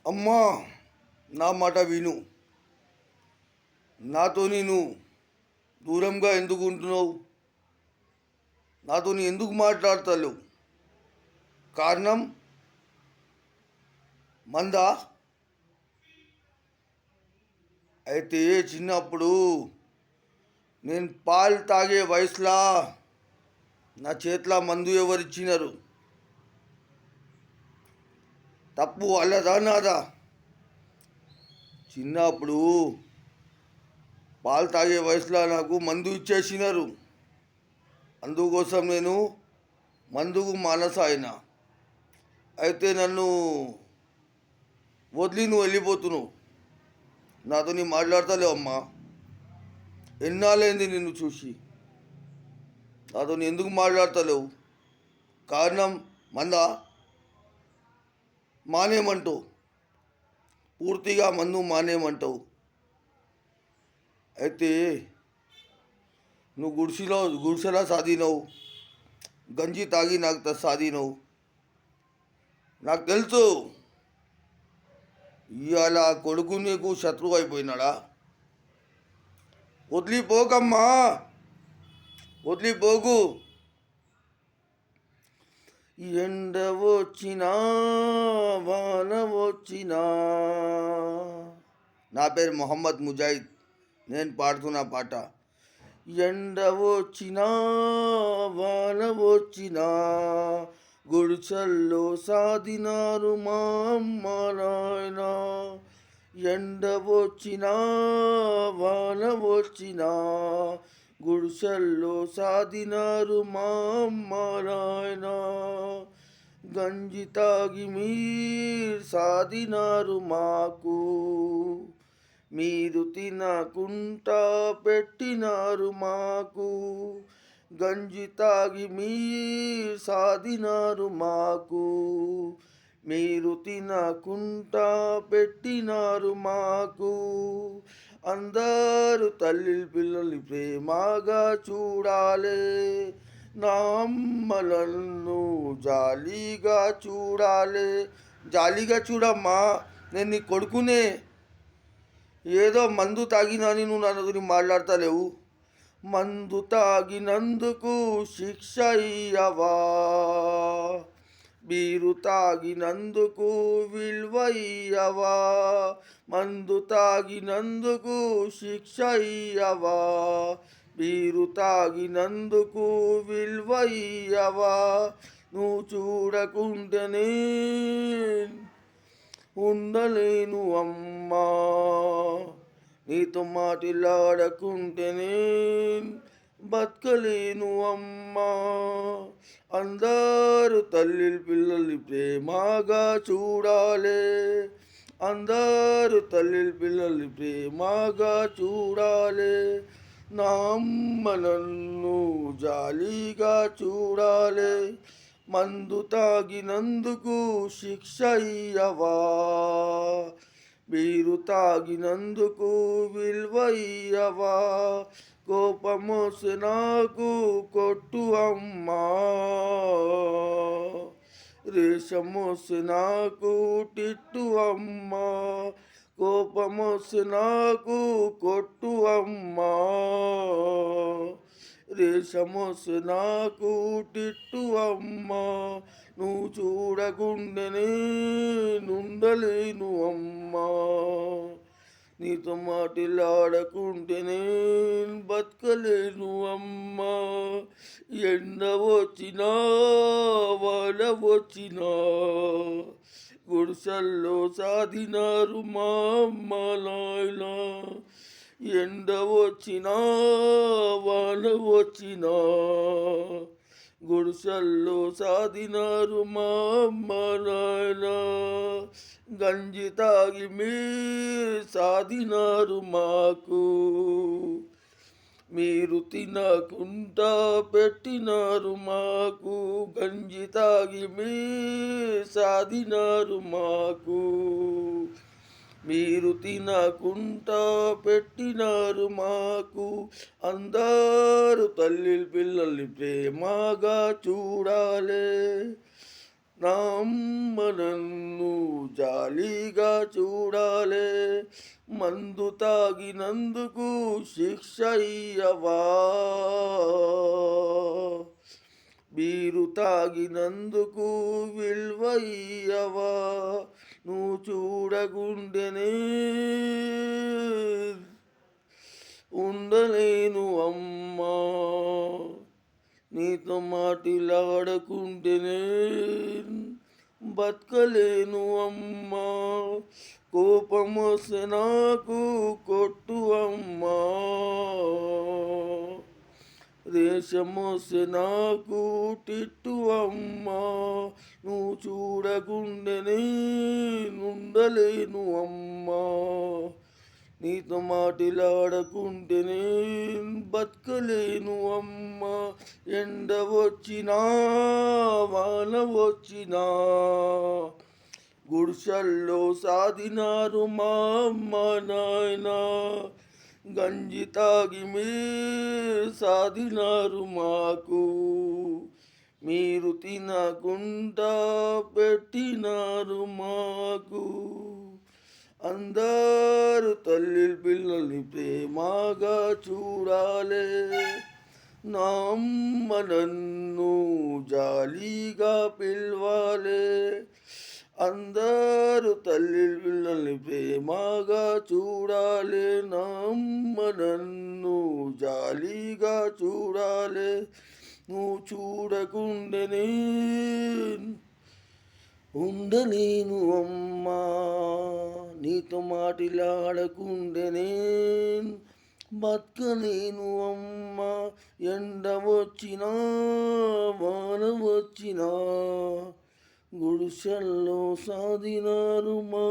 అమ్మా, నా మాట విను. నాతో నేను దూరంగా ఎందుకు ఉంటున్నావు? నాతో ఎందుకు మాట్లాడతలేవు? కారణం మందా? అయితే చిన్నప్పుడు నేను పాలు తాగే వయసులా నా చేతిలో మందు ఎవరిచ్చినారు? తప్పు వాళ్ళదా నాదా? చిన్నప్పుడు పాలు తాగే వయసులో నాకు మందు ఇచ్చేసినారు. అందుకోసం నేను మందుకు మానసాయన. అయితే నన్ను వదిలి నువ్వు వెళ్ళిపోతున్నావు. నాతో నీ మాట్లాడతలేవు అమ్మా. ఎన్నాళ్ళైంది నిన్ను చూసి? నాతో ఎందుకు మాట్లాడతలేవు? కారణం మందా? మానేమంటావు? పూర్తిగా మందు మానేమంటావు? అయితే నువ్వు గుడిసెలా సాధినవు, గంజి తాగి నాకు సాధినవు. నాకు తెలుసు ఇవాళ కొడుకు నీకు శత్రువు అయిపోయినాడా? వదిలిపోకమ్మా, వదిలిపోకు. ఎండ వచ్చినా వాన వచ్చినా. నా పేరు మొహమ్మద్ ముజాహిద్. నేను పాడుతున్న పాట. ఎండ వచ్చినా వాన వచ్చినా గుడిసెల్లో సాధినారు మా అమ్మ నాయన. ఎండ వచ్చినా వాన వచ్చినా గుడిసెల్లో సాధినారు మా అమ్మ నాయన. గంజి తాగి మీరు సాధినారు మాకు, మీరు తినకుంటా పెట్టినారు మాకు. గంజి తాగి మీరు సాధినారు మాకు, మీరు తినకుంటా పెట్టినారు మాకు. అందరూ తల్లి పిల్లల్ని ప్రేమగా చూడాలి, నా అమ్మలను జాలీగా చూడాలి. జాలీగా చూడమ్మా, నేను నీ కొడుకునే. ఏదో మందు తాగినని నువ్వు నన్ను మాట్లాడతలేవు. మందు తాగినందుకు శిక్ష ఇయ్యవా, బీరు తాగినందుకు విలువ ఇయ్యవా. మందు తాగినందుకు శిక్ష ఇయ్యవా, బీరు తాగినందుకు విలువ ఇయ్యవా. నువ్వు చూడకుంటేనే ఉండలేను అమ్మా, నీతో మాట్లాడకుంటేనే బతకలేను అమ్మా. అందరూ తల్లి పిల్లల్ని ప్రేమగా చూడాలి, అందరూ తల్లి పిల్లల్ని ప్రేమగా చూడాలి. నా అమ్మ నన్ను జాలీగా చూడాలి. మందు తాగినందుకు శిక్ష ఇయ్యవా, బీరు తాగినందుకు విలువ ఇయ్యవా. కోపమోసి నాకు కొట్టు అమ్మా, రేషమోసి నాకు తిట్టు అమ్మా. కోపమోసి నాకు కొట్టు అమ్మా, రేషమోసి నాకు తిట్టు అమ్మా. నువ్వు చూడకుండానే నుండలేను అమ్మా, నీతో మాట్లాడకుంటేనే బతకలేను అమ్మా. ఎండ వచ్చినా వాన వచ్చినా గుడిసెల్లో సాధినారు మా అమ్మ నాయన. ఎండ వచ్చినా వాన వచ్చినా గుడిసెల్లో సాధినారు మా అమ్మ నాయన. గంజి తాగి మీరు సాధినారు మాకు, మీరు తినకుంటా పెట్టినారు మాకు. గంజి తాగి మీరు సాధినారు మాకు, మీరు తినకుంటా పెట్టినారు మాకు. అందరూ తల్లి పిల్లల్ని ప్రేమగా చూడాలి, నా అమ్మ నన్ను జాలిగా చూడాలే. మందు తాగినందుకు శిక్ష ఇయ్యవా, బీరు తాగినందుకు విలువ ఇయ్యవా. నువ్వు చూడగుండెనే ఉండలేను అమ్మా, నీతో మాటిలాడకుంటేనే బతకలేను అమ్మా. కోపమొస్తే నాకు కొట్టు అమ్మా, రేషమొస్తే నాకు తిట్టు అమ్మా. నువ్వు చూడకుండానే ఉండలేను అమ్మా, నీతో మాటిలాడకుంటేనే బతకలేను అమ్మా. ఎండ వచ్చినా వాన వచ్చినా గుడిసెల్లో సాధినారు మా అమ్మ నాయన. గంజి తాగి సాధినారు మాకు, మీరు తినకుండా పెట్టినారు మాకు. అందరు తల్లి పిల్లల్ని ప్రేమగా చూడాలే. నా అమ్మ నన్ను జాలిగా పిలవాలే. అందరు తల్లి పిల్లల్ని ప్రేమగా చూడాలే. నా అమ్మ నన్ను జాలిగా చూడాలే. నువ్వు చూడకుండానే ఉండలేను అమ్మా, నీతో మాటిలాడకుండానే బతకలేను అమ్మా. ఎండ వచ్చినా వాన వచ్చినా గుడిసెల్లో సాధినారు మా